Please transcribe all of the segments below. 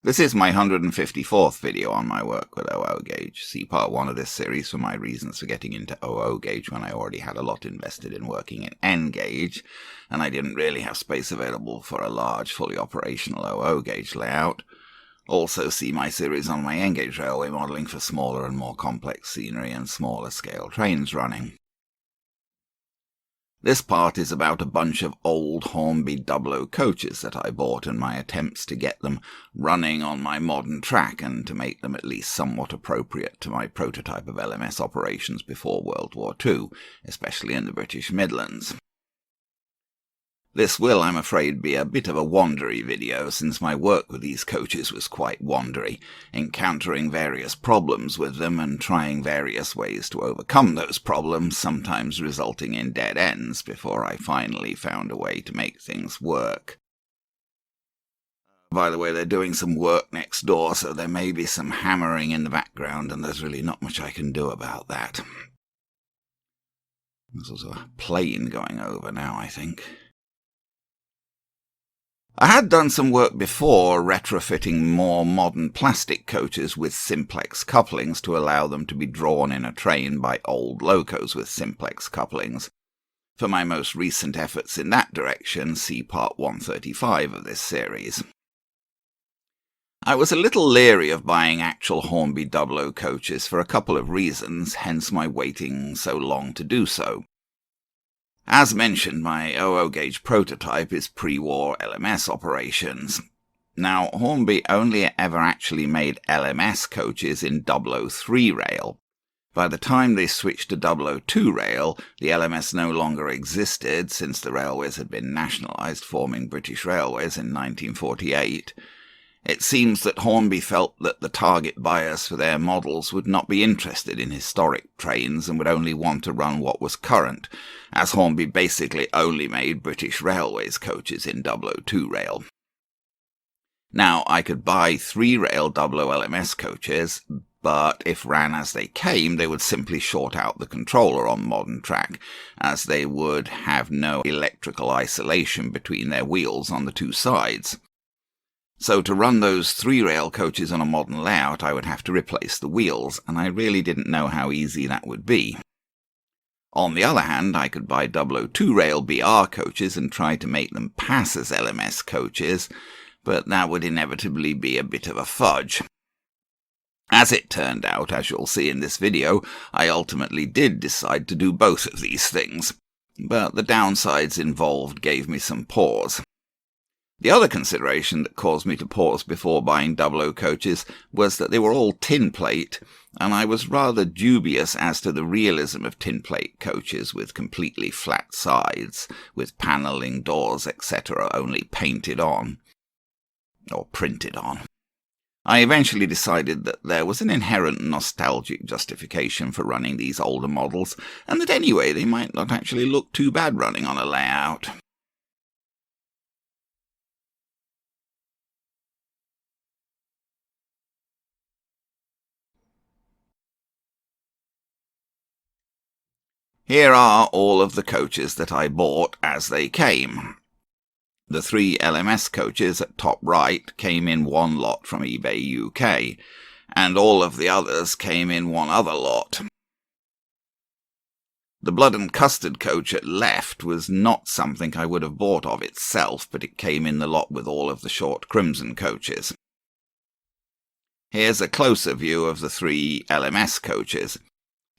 This is my 154th video on my work with OO gauge. See part 1 of this series for my reasons for getting into OO gauge when I already had a lot invested in working in N gauge, and I didn't really have space available for a large, fully operational OO gauge layout. Also see my series on my N gauge railway modelling for smaller and more complex scenery and smaller scale trains running. This part is about a bunch of old Hornby Dublo coaches that I bought and my attempts to get them running on my modern track and to make them at least somewhat appropriate to my prototype of LMS operations before World War II, especially in the British Midlands. This will, I'm afraid, be a bit of a wandery video, since my work with these coaches was quite wandery, encountering various problems with them and trying various ways to overcome those problems, sometimes resulting in dead ends, before I finally found a way to make things work. By the way, they're doing some work next door, so there may be some hammering in the background, and there's really not much I can do about that. There's also a plane going over now, I think. I had done some work before retrofitting more modern plastic coaches with simplex couplings to allow them to be drawn in a train by old locos with simplex couplings. For my most recent efforts in that direction, see part 135 of this series. I was a little leery of buying actual Hornby Dublo coaches for a couple of reasons, hence my waiting so long to do so. As mentioned, my OO gauge prototype is pre-war LMS operations. Now, Hornby only ever actually made LMS coaches in Dublo 3 rail. By the time they switched to Dublo 2 rail, the LMS no longer existed, since the railways had been nationalised, forming British Railways in 1948. It seems that Hornby felt that the target buyers for their models would not be interested in historic trains and would only want to run what was current, as Hornby basically only made British Railways coaches in Dublo 2 rail. Now, I could buy 3-rail Dublo LMS coaches, but if ran as they came, they would simply short out the controller on modern track, as they would have no electrical isolation between their wheels on the two sides. So to run those 3-rail coaches on a modern layout, I would have to replace the wheels, and I really didn't know how easy that would be. On the other hand, I could buy Dublo 2-rail BR coaches and try to make them pass as LMS coaches, but that would inevitably be a bit of a fudge. As it turned out, as you'll see in this video, I ultimately did decide to do both of these things, but the downsides involved gave me some pause. The other consideration that caused me to pause before buying Dublo coaches was that they were all tin plate, and I was rather dubious as to the realism of tin plate coaches with completely flat sides, with panelling, doors, etc. only painted on, or printed on. I eventually decided that there was an inherent nostalgic justification for running these older models, and that anyway they might not actually look too bad running on a layout. Here are all of the coaches that I bought as they came. The 3 LMS coaches at top right came in one lot from eBay UK, and all of the others came in one other lot. The Blood and Custard coach at left was not something I would have bought of itself, but it came in the lot with all of the short Crimson coaches. Here's a closer view of the 3 LMS coaches.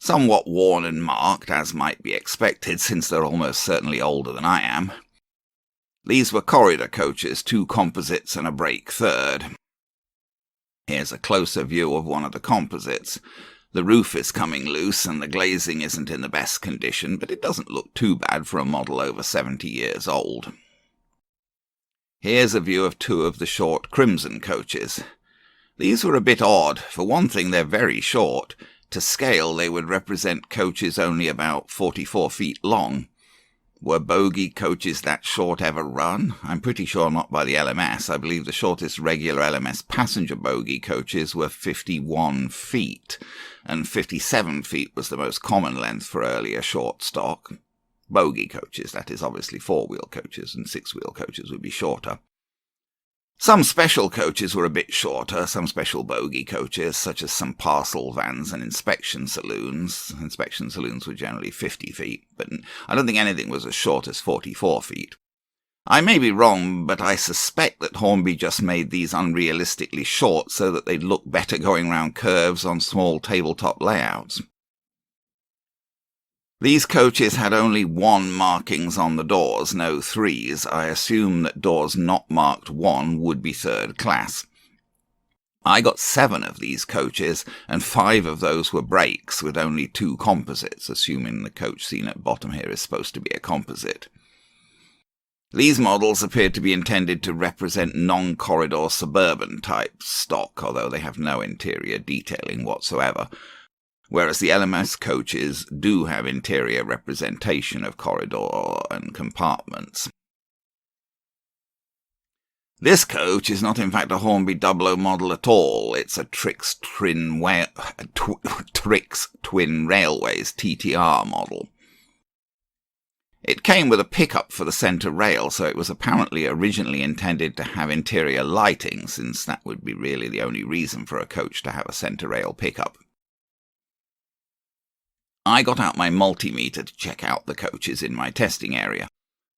Somewhat worn and marked, as might be expected, since they're almost certainly older than I am. These were corridor coaches, 2 composites and a brake third. Here's a closer view of one of the composites. The roof is coming loose and the glazing isn't in the best condition, but it doesn't look too bad for a model over 70 years old. Here's a view of 2 of the short Crimson coaches. These were a bit odd. For one thing, they're very short. To scale, they would represent coaches only about 44 feet long. Were bogie coaches that short ever run? I'm pretty sure not by the LMS. I believe the shortest regular LMS passenger bogie coaches were 51 feet, and 57 feet was the most common length for earlier short stock. Bogie coaches, that is, obviously 4-wheel coaches, and 6-wheel coaches would be shorter. Some special coaches were a bit shorter, some special bogie coaches, such as some parcel vans and inspection saloons. Inspection saloons were generally 50 feet, but I don't think anything was as short as 44 feet. I may be wrong, but I suspect that Hornby just made these unrealistically short so that they'd look better going round curves on small tabletop layouts. These coaches had only 1 markings on the doors, no 3s. I assume that doors not marked 1 would be third class. I got 7 of these coaches, and 5 of those were brakes, with only 2 composites, assuming the coach seen at bottom here is supposed to be a composite. These models appeared to be intended to represent non-corridor suburban type stock, although they have no interior detailing whatsoever, whereas the LMS coaches do have interior representation of corridor and compartments. This coach is not in fact a Hornby Dublo model at all. It's a Trix Twin Railways TTR model. It came with a pickup for the centre rail, so it was apparently originally intended to have interior lighting, since that would be really the only reason for a coach to have a centre rail pickup. I got out my multimeter to check out the coaches in my testing area.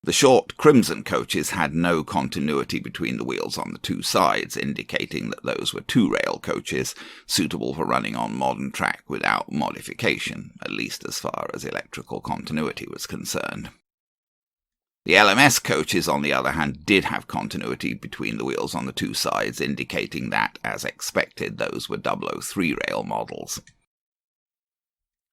The short crimson coaches had no continuity between the wheels on the 2 sides, indicating that those were 2-rail coaches, suitable for running on modern track without modification, at least as far as electrical continuity was concerned. The LMS coaches, on the other hand, did have continuity between the wheels on the 2 sides, indicating that, as expected, those were Dublo 3-rail models.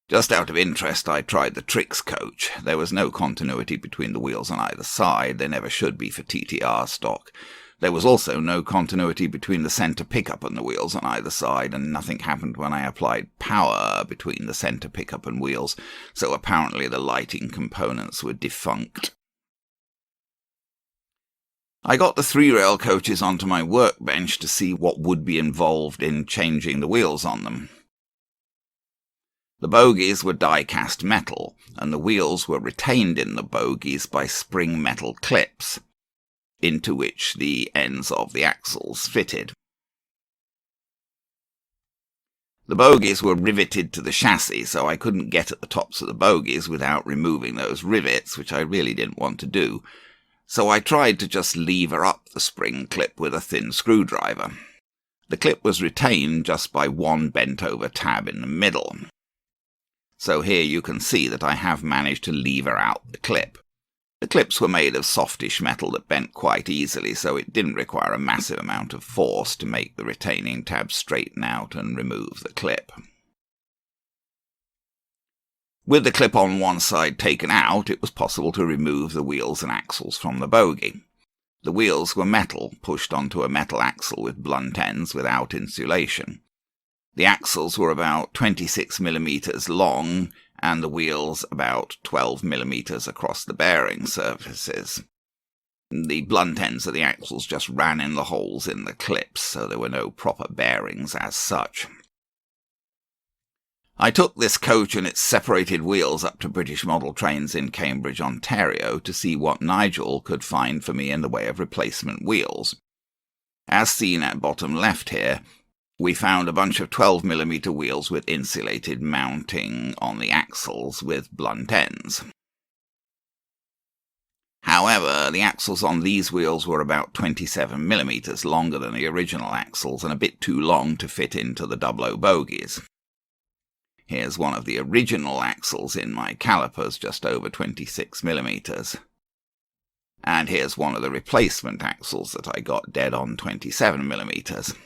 Just out of interest, I tried the Trix coach. There was no continuity between the wheels on either side. There never should be for TTR stock. There was also no continuity between the centre pickup and the wheels on either side, and nothing happened when I applied power between the centre pickup and wheels, so apparently the lighting components were defunct. I got the 3-rail coaches onto my workbench to see what would be involved in changing the wheels on them. The bogies were die-cast metal, and the wheels were retained in the bogies by spring metal clips, into which the ends of the axles fitted. The bogies were riveted to the chassis, so I couldn't get at the tops of the bogies without removing those rivets, which I really didn't want to do, so I tried to just lever up the spring clip with a thin screwdriver. The clip was retained just by 1 bent-over tab in the middle. So here you can see that I have managed to lever out the clip. The clips were made of softish metal that bent quite easily, so it didn't require a massive amount of force to make the retaining tab straighten out and remove the clip. With the clip on one side taken out, it was possible to remove the wheels and axles from the bogie. The wheels were metal, pushed onto a metal axle with blunt ends without insulation. The axles were about 26 millimeters long, and the wheels about 12 millimeters across the bearing surfaces. The blunt ends of the axles just ran in the holes in the clips, so there were no proper bearings as such. I took this coach and its separated wheels up to British model trains in Cambridge, Ontario, to see what Nigel could find for me in the way of replacement wheels. As seen at bottom left here, we found a bunch of 12mm wheels with insulated mounting on the axles with blunt ends. However, the axles on these wheels were about 27mm longer than the original axles and a bit too long to fit into the Dublo bogies. Here's one of the original axles in my calipers, just over 26mm. And here's one of the replacement axles that I got dead on 27mm.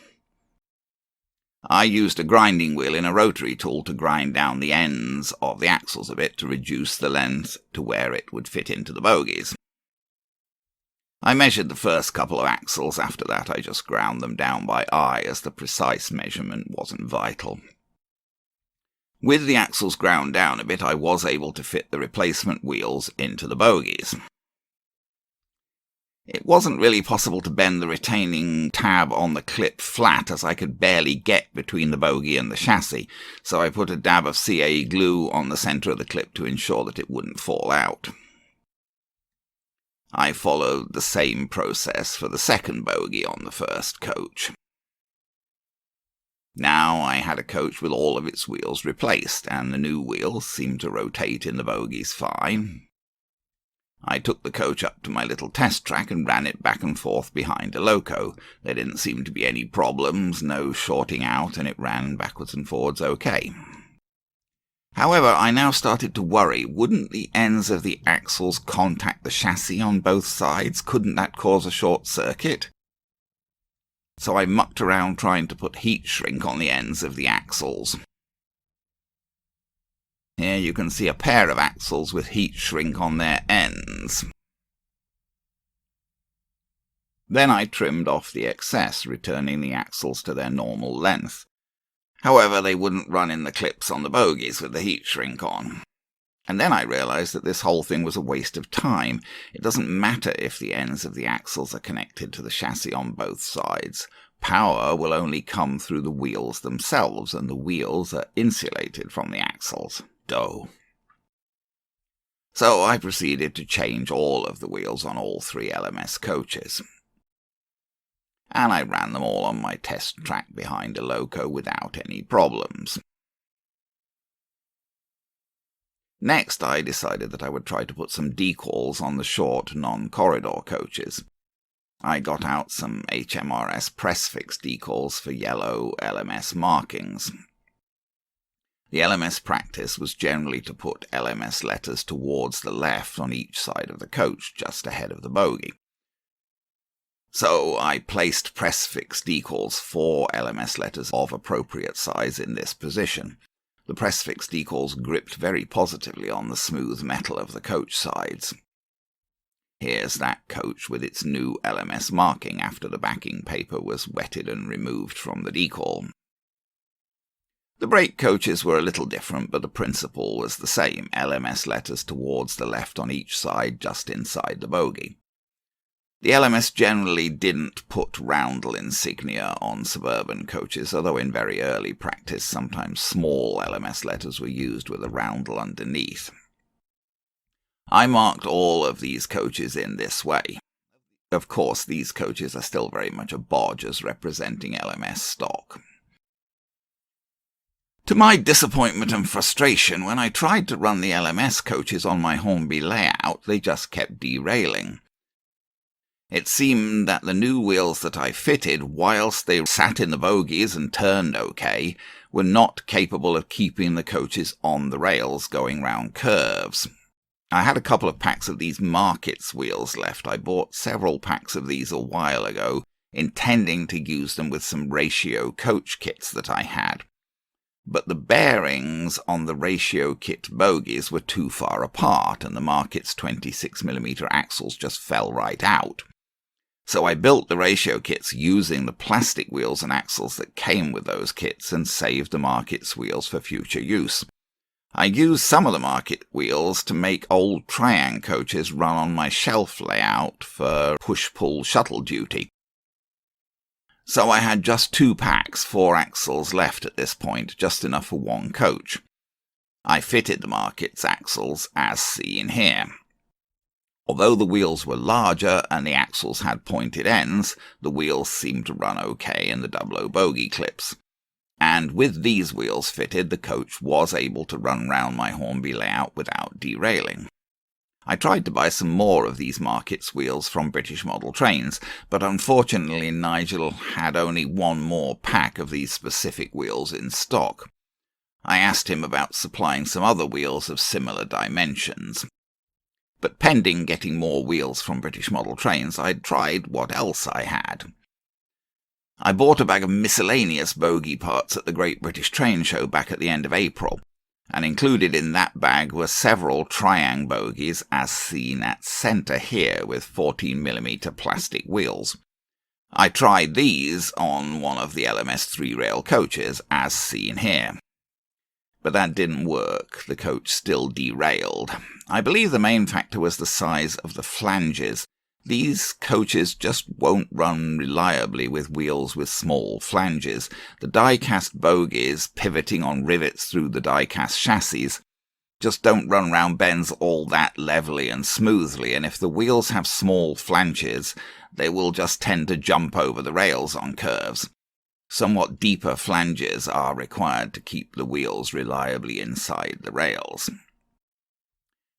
I used a grinding wheel in a rotary tool to grind down the ends of the axles a bit to reduce the length to where it would fit into the bogies. I measured the first couple of axles. After that I just ground them down by eye, as the precise measurement wasn't vital. With the axles ground down a bit, I was able to fit the replacement wheels into the bogies. It wasn't really possible to bend the retaining tab on the clip flat, as I could barely get between the bogie and the chassis, so I put a dab of CAE glue on the centre of the clip to ensure that it wouldn't fall out. I followed the same process for the second bogie on the first coach. Now I had a coach with all of its wheels replaced, and the new wheels seemed to rotate in the bogies fine. I took the coach up to my little test track and ran it back and forth behind a loco. There didn't seem to be any problems, no shorting out, and it ran backwards and forwards okay. However, I now started to worry, wouldn't the ends of the axles contact the chassis on both sides? Couldn't that cause a short circuit? So I mucked around trying to put heat shrink on the ends of the axles. Here you can see a pair of axles with heat shrink on their ends. Then I trimmed off the excess, returning the axles to their normal length. However, they wouldn't run in the clips on the bogies with the heat shrink on. And then I realised that this whole thing was a waste of time. It doesn't matter if the ends of the axles are connected to the chassis on both sides. Power will only come through the wheels themselves, and the wheels are insulated from the axles. Duh. So I proceeded to change all of the wheels on all 3 LMS coaches. And I ran them all on my test track behind a loco without any problems. Next, I decided that I would try to put some decals on the short, non-corridor coaches. I got out some HMRS press-fix decals for yellow LMS markings. The LMS practice was generally to put LMS letters towards the left on each side of the coach, just ahead of the bogie. So I placed press-fix decals for LMS letters of appropriate size in this position. The press-fix decals gripped very positively on the smooth metal of the coach sides. Here's that coach with its new LMS marking after the backing paper was wetted and removed from the decal. The brake coaches were a little different, but the principle was the same, LMS letters towards the left on each side just inside the bogie. The LMS generally didn't put roundel insignia on suburban coaches, although in very early practice sometimes small LMS letters were used with a roundel underneath. I marked all of these coaches in this way. Of course, these coaches are still very much a bodge as representing LMS stock. To my disappointment and frustration, when I tried to run the LMS coaches on my Hornby layout, they just kept derailing. It seemed that the new wheels that I fitted, whilst they sat in the bogies and turned okay, were not capable of keeping the coaches on the rails going round curves. I had a couple of packs of these Markets wheels left. I bought several packs of these a while ago, intending to use them with some ratio coach kits that I had. But the bearings on the ratio kit bogies were too far apart, and the Markets 26mm axles just fell right out. So I built the ratio kits using the plastic wheels and axles that came with those kits and saved the Markets wheels for future use. I used some of the Market wheels to make old Triang coaches run on my shelf layout for push-pull shuttle duty. So I had just 2 packs, 4 axles left at this point, just enough for one coach. I fitted the Markets axles as seen here. Although the wheels were larger and the axles had pointed ends, the wheels seemed to run okay in the Dublo bogie clips. And with these wheels fitted, the coach was able to run round my Hornby layout without derailing. I tried to buy some more of these Markets wheels from British model trains, but unfortunately Nigel had only one more pack of these specific wheels in stock. I asked him about supplying some other wheels of similar dimensions. But pending getting more wheels from British model trains, I'd tried what else I had. I bought a bag of miscellaneous bogie parts at the Great British Train Show back at the end of April, and included in that bag were several Triang bogies as seen at centre here with 14mm plastic wheels. I tried these on one of the LMS 3-rail coaches as seen here. But that didn't work. The coach still derailed. I believe the main factor was the size of the flanges. These coaches just won't run reliably with wheels with small flanges. The die-cast bogies pivoting on rivets through the die-cast chassis just don't run round bends all that levelly and smoothly, and if the wheels have small flanges, they will just tend to jump over the rails on curves. Somewhat deeper flanges are required to keep the wheels reliably inside the rails.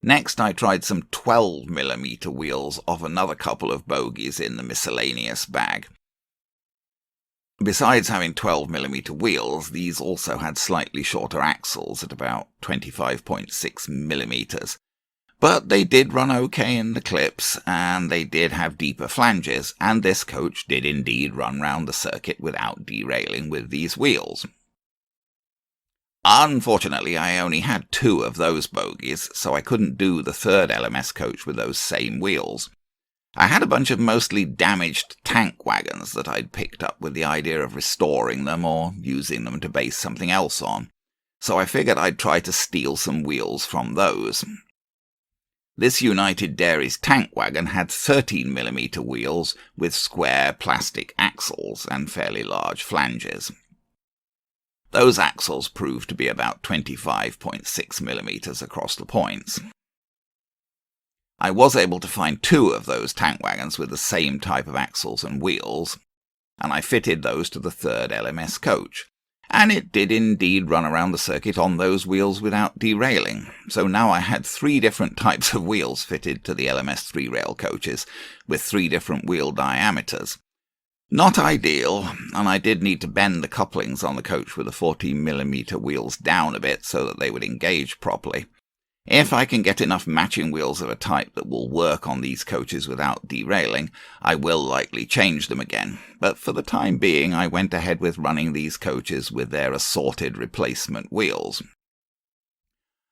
Next, I tried some 12mm wheels off another couple of bogies in the miscellaneous bag. Besides having 12mm wheels, these also had slightly shorter axles at about 25.6mm. But they did run okay in the clips, and they did have deeper flanges, and this coach did indeed run round the circuit without derailing with these wheels. Unfortunately, I only had 2 of those bogies, so I couldn't do the third LMS coach with those same wheels. I had a bunch of mostly damaged tank wagons that I'd picked up with the idea of restoring them or using them to base something else on, so I figured I'd try to steal some wheels from those. This United Dairies tank wagon had 13mm wheels with square plastic axles and fairly large flanges. Those axles proved to be about 25.6mm across the points. I was able to find 2 of those tank wagons with the same type of axles and wheels, and I fitted those to the third LMS coach, and it did indeed run around the circuit on those wheels without derailing. So now I had 3 different types of wheels fitted to the LMS 3-rail coaches, with 3 different wheel diameters. Not ideal, and I did need to bend the couplings on the coach with the 14mm wheels down a bit so that they would engage properly. If I can get enough matching wheels of a type that will work on these coaches without derailing, I will likely change them again, but for the time being I went ahead with running these coaches with their assorted replacement wheels.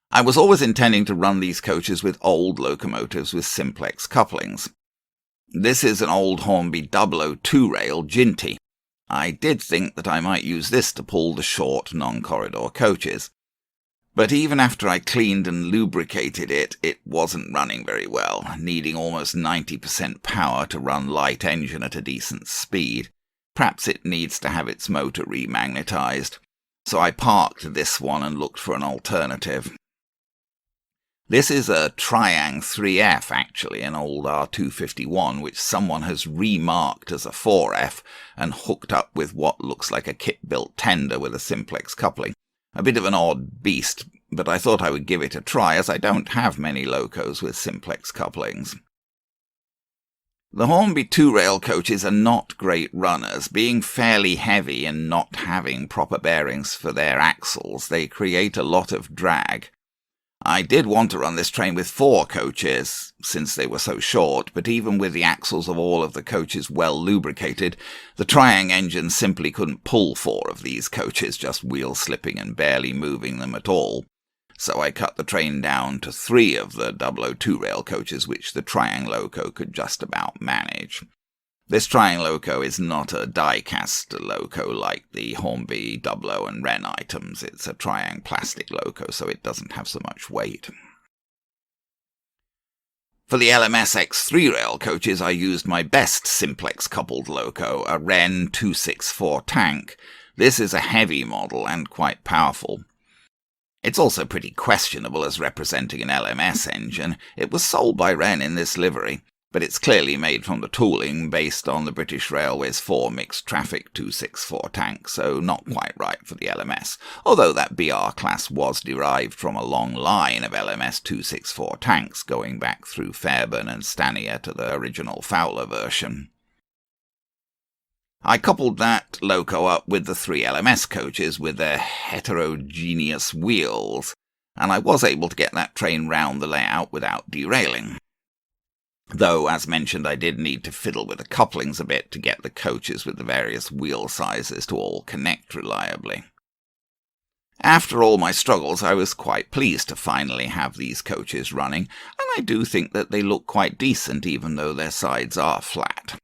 I was always intending to run these coaches with old locomotives with simplex couplings. This is an old Hornby Dublo 2-rail Ginty. I did think that I might use this to pull the short non-corridor coaches. But even after I cleaned and lubricated it, it wasn't running very well, needing almost 90% power to run light engine at a decent speed. Perhaps it needs to have its motor remagnetized. So I parked this one and looked for an alternative. This is a Triang 3F, actually, an old R251, which someone has remarked as a 4F and hooked up with what looks like a kit-built tender with a simplex coupling. A bit of an odd beast, but I thought I would give it a try, as I don't have many locos with simplex couplings. The Hornby 2-rail coaches are not great runners. Being fairly heavy and not having proper bearings for their axles, they create a lot of drag. I did want to run this train with 4 coaches, since they were so short, but even with the axles of all of the coaches well lubricated, the Triang engine simply couldn't pull 4 of these coaches, just wheel slipping and barely moving them at all. So I cut the train down to 3 of the Dublo 2-rail coaches, which the Triang loco could just about manage. This Triang loco is not a die-cast loco like the Hornby Dublo and Wren items. It's a Triang plastic loco, so it doesn't have so much weight. For the LMS X 3-rail coaches, I used my best simplex-coupled loco, a Wren 264 tank. This is a heavy model and quite powerful. It's also pretty questionable as representing an LMS engine. It was sold by Wren in this livery, but it's clearly made from the tooling based on the British Railways 4 mixed traffic 264 tank, so not quite right for the LMS, although that BR class was derived from a long line of LMS 264 tanks going back through Fairburn and Stanier to the original Fowler version. I coupled that loco up with the 3 LMS coaches with their heterogeneous wheels, and I was able to get that train round the layout without derailing. Though, as mentioned, I did need to fiddle with the couplings a bit to get the coaches with the various wheel sizes to all connect reliably. After all my struggles, I was quite pleased to finally have these coaches running, and I do think that they look quite decent even though their sides are flat.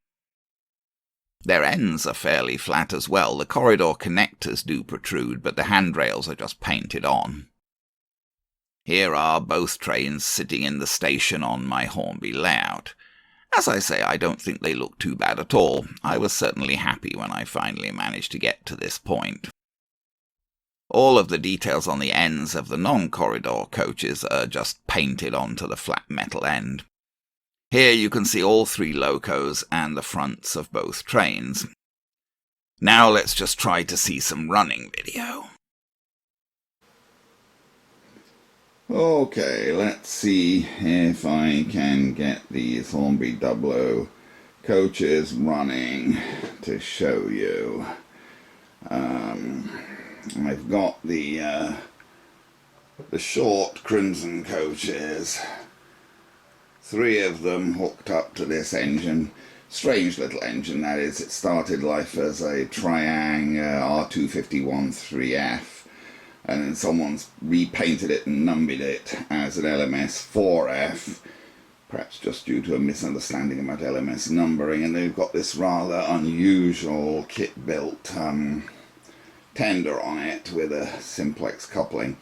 Their ends are fairly flat as well. The corridor connectors do protrude, but the handrails are just painted on. Here are both trains sitting in the station on my Hornby layout. As I say, I don't think they look too bad at all. I was certainly happy when I finally managed to get to this point. All of the details on the ends of the non-corridor coaches are just painted onto the flat metal end. Here you can see all 3 locos and the fronts of both trains. Now let's just try to see some running video. Okay, let's see if I can get these Hornby Dublo coaches running to show you. I've got the short crimson coaches, 3 of them hooked up to this engine. Strange little engine that is. It started life as a Triang R251 3F, and then someone's repainted it and numbered it as an LMS 4F, perhaps just due to a misunderstanding about LMS numbering, and they've got this rather unusual kit-built tender on it with a simplex coupling.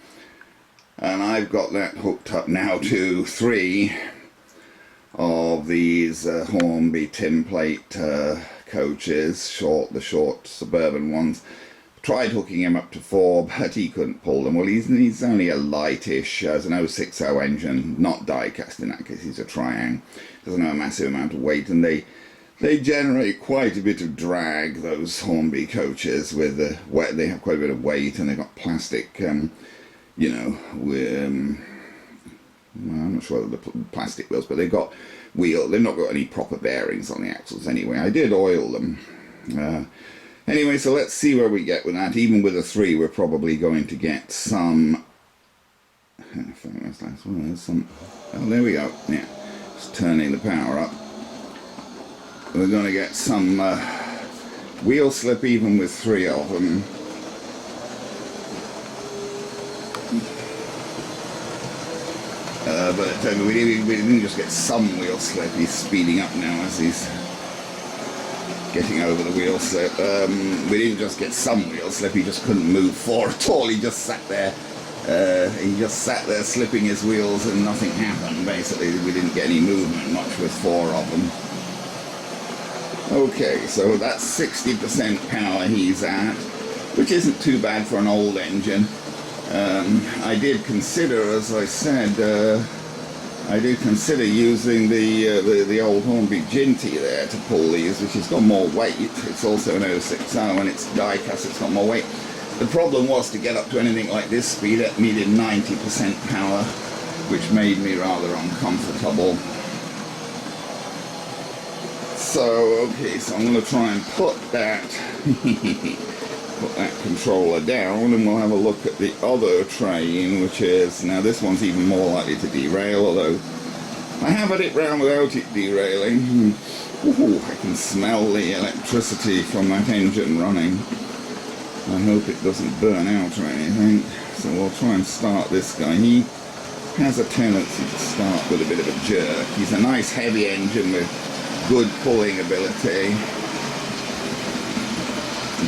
And I've got that hooked up now to 3 of these Hornby tin plate coaches, the short suburban ones. Tried hooking him up to 4, but he couldn't pull them. Well, he's only a lightish, as an 060 engine, not die-cast in that case, he's a Triang. Doesn't have a massive amount of weight, and they generate quite a bit of drag, those Hornby coaches, with they have quite a bit of weight, and they've got plastic, you know, with, well, I'm not sure the plastic wheels, but they've got they've not got any proper bearings on the axles anyway. I did oil them. Anyway, so let's see where we get with that. Even with a 3, we're probably going to get some... Oh, there we go. Yeah, just turning the power up. We're going to get some wheel slip even with 3 of them. But we didn't just get some wheel slip. He's speeding up now as he's getting over the wheel slip. We didn't just get some wheel slip, he just couldn't move 4 at all. He just sat there. Slipping his wheels and nothing happened. Basically, we didn't get any movement much with 4 of them. Okay, so that's 60% power he's at, which isn't too bad for an old engine. I did consider, as I said, using the old Hornby Ginty there to pull these, which has got more weight. It's also an 060 and it's die-cast, it's got more weight. The problem was to get up to anything like this speed, it needed 90% power, which made me rather uncomfortable. So, okay, so I'm going to try and put that controller down, and we'll have a look at the other train, which is, now this one's even more likely to derail, although I have had it round without it derailing. Ooh, I can smell the electricity from that engine running. I hope it doesn't burn out or anything. So we'll try and start this guy. He has a tendency to start with a bit of a jerk. He's a nice heavy engine with good pulling ability,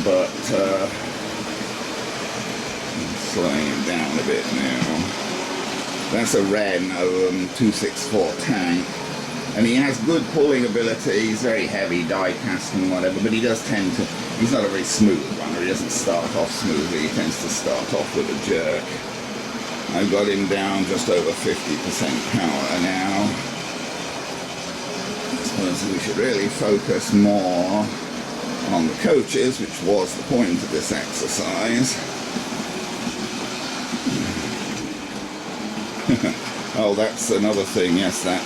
but I'm slowing him down a bit now. That's a Ren 264 tank, and he has good pulling ability. He's very heavy, die-cast and whatever, but he does tend to, he's not a very smooth runner. He doesn't start off smoothly. He tends to start off with a jerk. I've got him down just over 50% power now. I suppose we should really focus more on the coaches, which was the point of this exercise. Oh, that's another thing, yes, that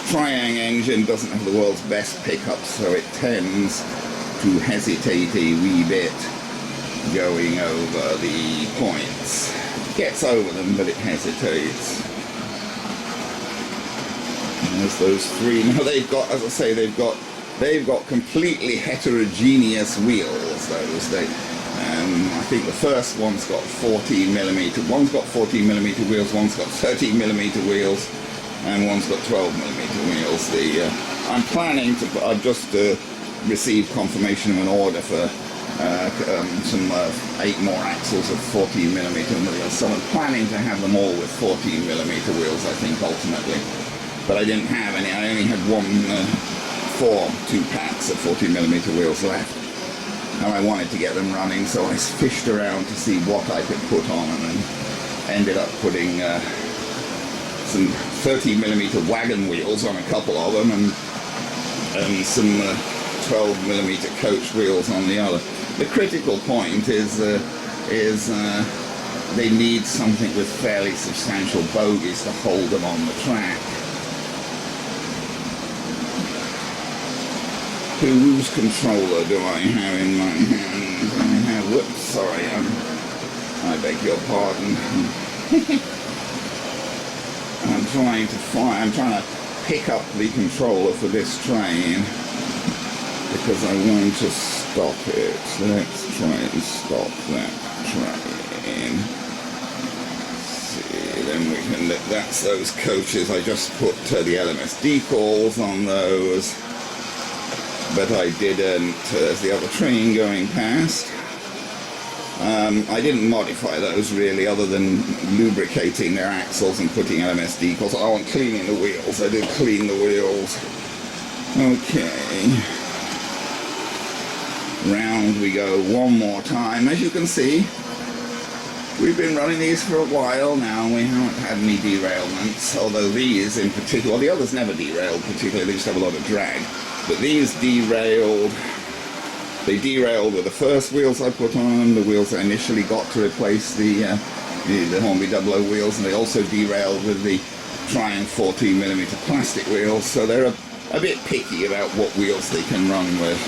Triang engine doesn't have the world's best pickups, so it tends to hesitate a wee bit going over the points. It gets over them, but it hesitates. And there's those 3. Now they've got, as I say, they've got completely heterogeneous wheels. I think the first one's got 14mm. One's got 14mm wheels. One's got 13mm wheels, and one's got 12mm wheels. I'm planning to. I've just received confirmation of an order for some 8 more axles of 14mm wheels. So I'm planning to have them all with 14mm wheels. I think ultimately, but I didn't have any. I only had 2 packs of 14mm wheels left. and I wanted to get them running, so I fished around to see what I could put on them, and ended up putting some 30mm wagon wheels on a couple of them, and some 12mm coach wheels on the other. The critical point is they need something with fairly substantial bogies to hold them on the track. Whose controller do I have in my hand? I have, whoops, sorry, I beg your pardon. I'm trying to pick up the controller for this train because I want to stop it. Let's try and stop that train. See, then we can that's those coaches. I just put the LMS decals on those. But I didn't, there's the other train going past. I didn't modify those really, other than lubricating their axles and putting LMS decals. Oh, and cleaning the wheels. I did clean the wheels. Okay. Round we go one more time. As you can see, we've been running these for a while now, and we haven't had any derailments, although these in particular, well, the others never derailed particularly, they just have a lot of drag. But these derailed. They derailed with the first wheels I put on them, the wheels I initially got to replace the Hornby Dublo wheels, and they also derailed with the Triumph 14mm plastic wheels, so they're a bit picky about what wheels they can run with.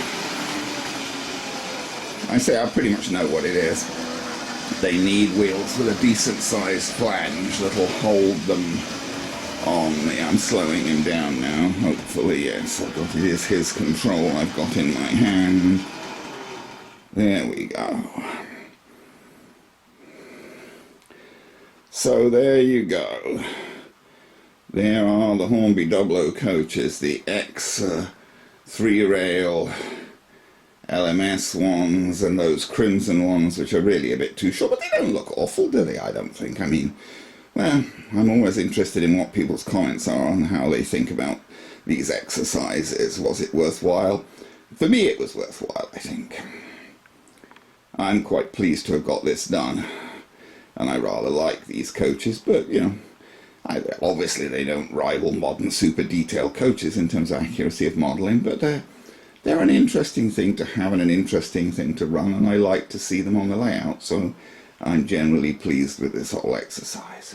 I say I pretty much know what it is. They need wheels with a decent sized flange that'll hold them on the, I'm slowing him down now, hopefully, yes, it is his control I've got in my hand. There we go. So there you go. There are the Hornby Dublo coaches, the X 3-rail LMS ones, and those crimson ones, which are really a bit too short, but they don't look awful, do they? I don't think. I mean, well, I'm always interested in what people's comments are on how they think about these exercises. Was it worthwhile? For me, it was worthwhile, I think. I'm quite pleased to have got this done, and I rather like these coaches, but, you know, obviously they don't rival modern super detailed coaches in terms of accuracy of modelling, but they're an interesting thing to have and an interesting thing to run, and I like to see them on the layout, so I'm generally pleased with this whole exercise.